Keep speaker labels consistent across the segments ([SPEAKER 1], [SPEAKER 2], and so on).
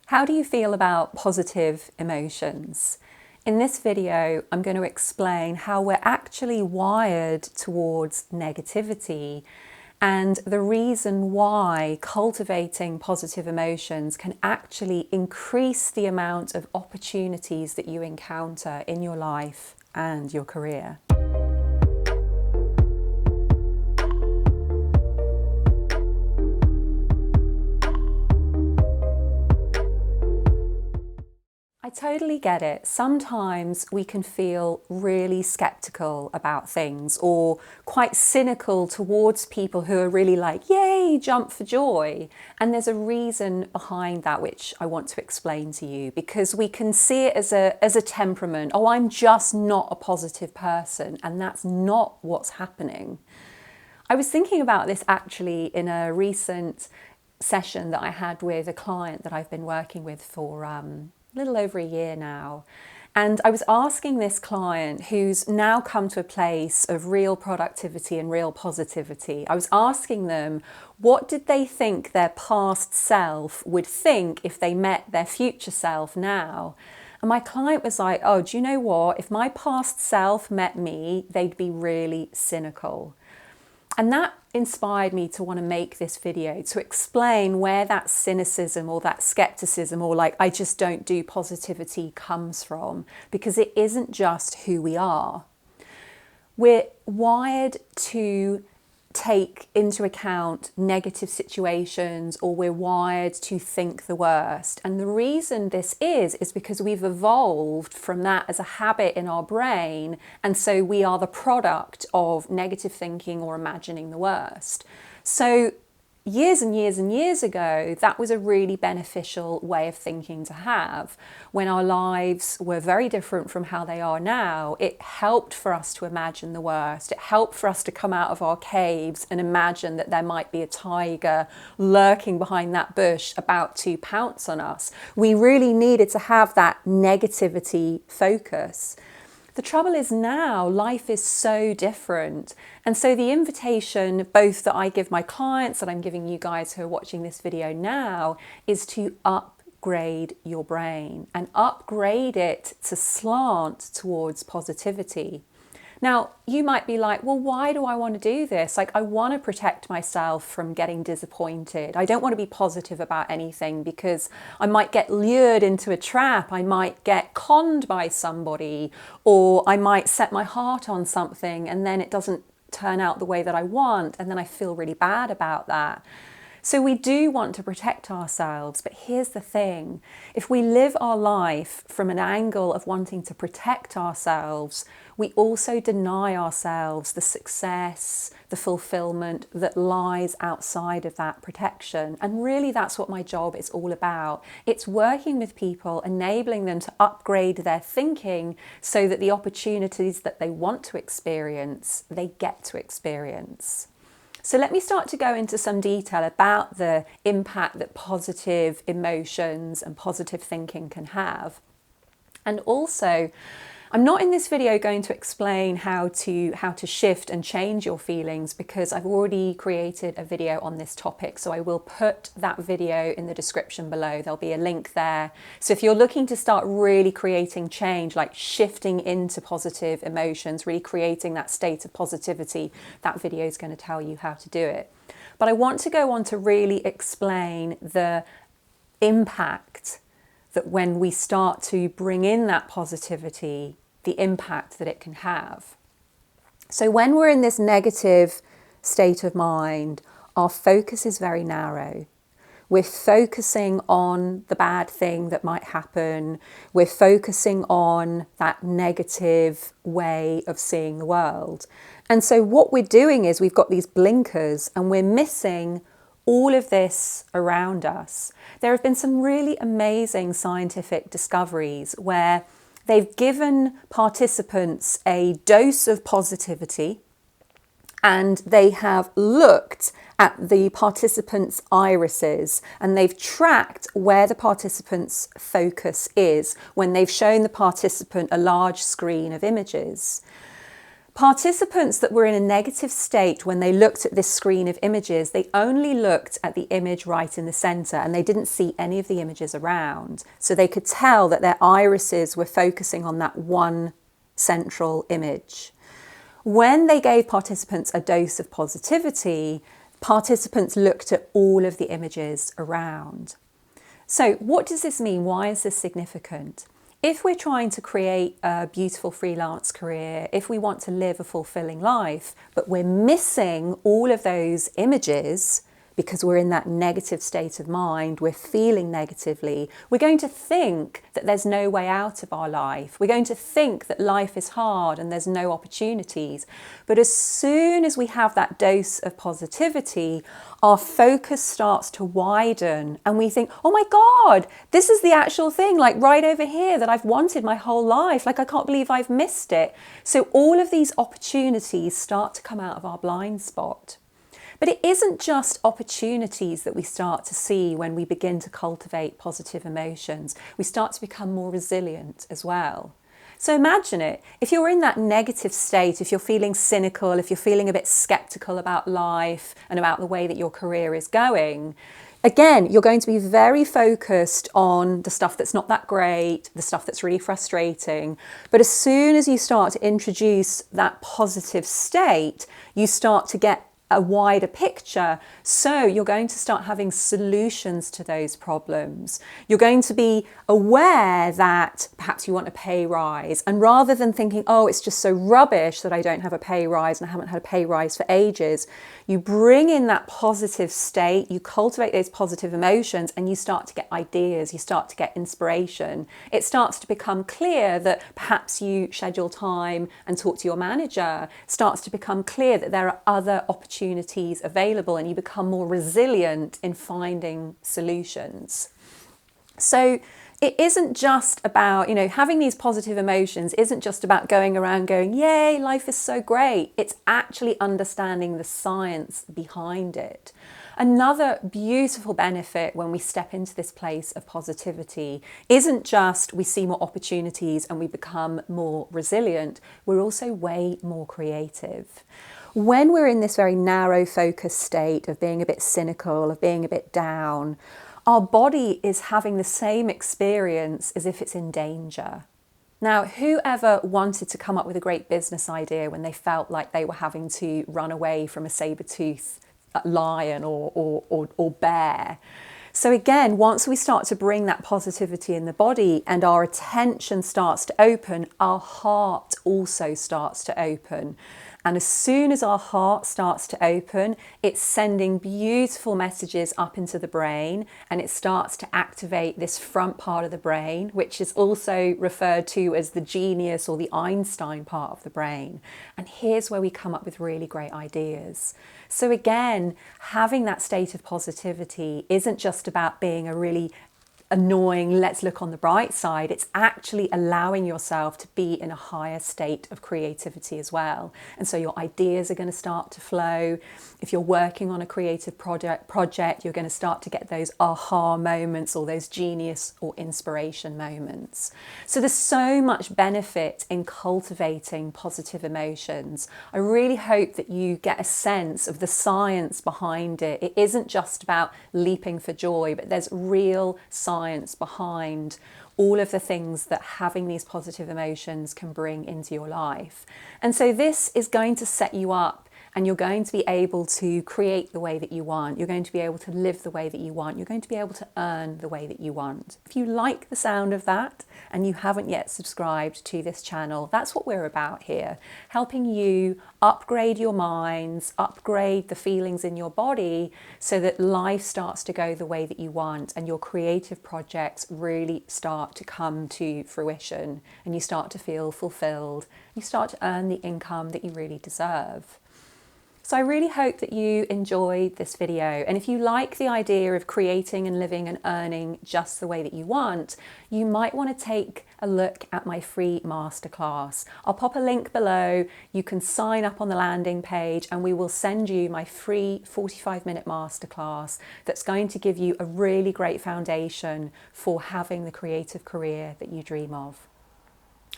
[SPEAKER 1] How do you feel about positive emotions? In this video, I'm going to explain how we're actually wired towards negativity and the reason why cultivating positive emotions can actually increase the amount of opportunities that you encounter in your life and your career. I totally get it. Sometimes we can feel really skeptical about things or quite cynical towards people who are really like, yay, jump for joy. And there's a reason behind that, which I want to explain to you, because we can see it as a temperament. Oh, I'm just not a positive person. And that's not what's happening. I was thinking about this actually in a recent session that I had with a client that I've been working with for a little over a year now. And I was asking this client, who's now come to a place of real productivity and real positivity, I was asking them, what did they think their past self would think if they met their future self now? And my client was like, oh, do you know what? If my past self met me, they'd be really cynical. And that inspired me to want to make this video to explain where that cynicism or that skepticism or like, I just don't do positivity comes from, because it isn't just who we are. We're wired to take into account negative situations, or we're wired to think the worst. And the reason this is because we've evolved from that as a habit in our brain. And so we are the product of negative thinking or imagining the worst. So years and years and years ago, that was a really beneficial way of thinking to have. When our lives were very different from how they are now, it helped for us to imagine the worst. It helped for us to come out of our caves and imagine that there might be a tiger lurking behind that bush about to pounce on us. We really needed to have that negativity focus. The trouble is now life is so different. And so the invitation, both that I give my clients and I'm giving you guys who are watching this video now, is to upgrade your brain and upgrade it to slant towards positivity. Now, you might be like, well, why do I want to do this? Like, I want to protect myself from getting disappointed. I don't want to be positive about anything because I might get lured into a trap. I might get conned by somebody, or I might set my heart on something and then it doesn't turn out the way that I want. And then I feel really bad about that. So we do want to protect ourselves, but here's the thing. If we live our life from an angle of wanting to protect ourselves, we also deny ourselves the success, the fulfillment that lies outside of that protection. And really that's what my job is all about. It's working with people, enabling them to upgrade their thinking so that the opportunities that they want to experience, they get to experience. So let me start to go into some detail about the impact that positive emotions and positive thinking can have. And also, I'm not in this video going to explain how to shift and change your feelings, because I've already created a video on this topic. So I will put that video in the description below. There'll be a link there. So if you're looking to start really creating change, like shifting into positive emotions, really creating that state of positivity, that video is going to tell you how to do it. But I want to go on to really explain the impact that when we start to bring in that positivity, the impact that it can have. So when we're in this negative state of mind, our focus is very narrow. We're focusing on the bad thing that might happen. We're focusing on that negative way of seeing the world. And so what we're doing is we've got these blinkers and we're missing all of this around us. There have been some really amazing scientific discoveries where they've given participants a dose of positivity and they have looked at the participants' irises and they've tracked where the participants' focus is when they've shown the participant a large screen of images. Participants that were in a negative state when they looked at this screen of images, they only looked at the image right in the center and they didn't see any of the images around. So they could tell that their irises were focusing on that one central image. When they gave participants a dose of positivity, participants looked at all of the images around. So what does this mean? Why is this significant? If we're trying to create a beautiful freelance career, if we want to live a fulfilling life, but we're missing all of those images because we're in that negative state of mind, we're feeling negatively, we're going to think that there's no way out of our life. We're going to think that life is hard and there's no opportunities. But as soon as we have that dose of positivity, our focus starts to widen and we think, oh my God, this is the actual thing, like right over here that I've wanted my whole life. Like I can't believe I've missed it. So all of these opportunities start to come out of our blind spot. But it isn't just opportunities that we start to see when we begin to cultivate positive emotions. We start to become more resilient as well. So imagine it, if you're in that negative state, if you're feeling cynical, if you're feeling a bit skeptical about life and about the way that your career is going, again, you're going to be very focused on the stuff that's not that great, the stuff that's really frustrating. But as soon as you start to introduce that positive state, you start to get a wider picture. So you're going to start having solutions to those problems. You're going to be aware that perhaps you want a pay rise. And rather than thinking, oh, it's just so rubbish that I don't have a pay rise and I haven't had a pay rise for ages, you bring in that positive state, you cultivate those positive emotions and you start to get ideas, you start to get inspiration. It starts to become clear that perhaps you schedule time and talk to your manager. It starts to become clear that there are other opportunities available and you become more resilient in finding solutions. So it isn't just about, having these positive emotions isn't just about going around going, yay, life is so great. It's actually understanding the science behind it. Another beautiful benefit when we step into this place of positivity isn't just we see more opportunities and we become more resilient, we're also way more creative. When we're in this very narrow focus state of being a bit cynical, of being a bit down, our body is having the same experience as if it's in danger. Now, whoever wanted to come up with a great business idea when they felt like they were having to run away from a saber-toothed lion or bear? So again, once we start to bring that positivity in the body and our attention starts to open, our heart also starts to open. And as soon as our heart starts to open, it's sending beautiful messages up into the brain and it starts to activate this front part of the brain, which is also referred to as the genius or the Einstein part of the brain. And here's where we come up with really great ideas. So again, having that state of positivity isn't just about being a really annoying, let's look on the bright side. It's actually allowing yourself to be in a higher state of creativity as well. And so your ideas are going to start to flow. If you're working on a creative project, you're going to start to get those aha moments or those genius or inspiration moments. So there's so much benefit in cultivating positive emotions. I really hope that you get a sense of the science behind it. It isn't just about leaping for joy, but there's real science behind all of the things that having these positive emotions can bring into your life. And so this is going to set you up and you're going to be able to create the way that you want. You're going to be able to live the way that you want. You're going to be able to earn the way that you want. If you like the sound of that and you haven't yet subscribed to this channel, that's what we're about here, helping you upgrade your minds, upgrade the feelings in your body so that life starts to go the way that you want and your creative projects really start to come to fruition and you start to feel fulfilled. You start to earn the income that you really deserve. So I really hope that you enjoyed this video. And if you like the idea of creating and living and earning just the way that you want, you might want to take a look at my free masterclass. I'll pop a link below. You can sign up on the landing page and we will send you my free 45-minute masterclass that's going to give you a really great foundation for having the creative career that you dream of.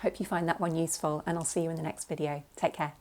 [SPEAKER 1] Hope you find that one useful and I'll see you in the next video. Take care.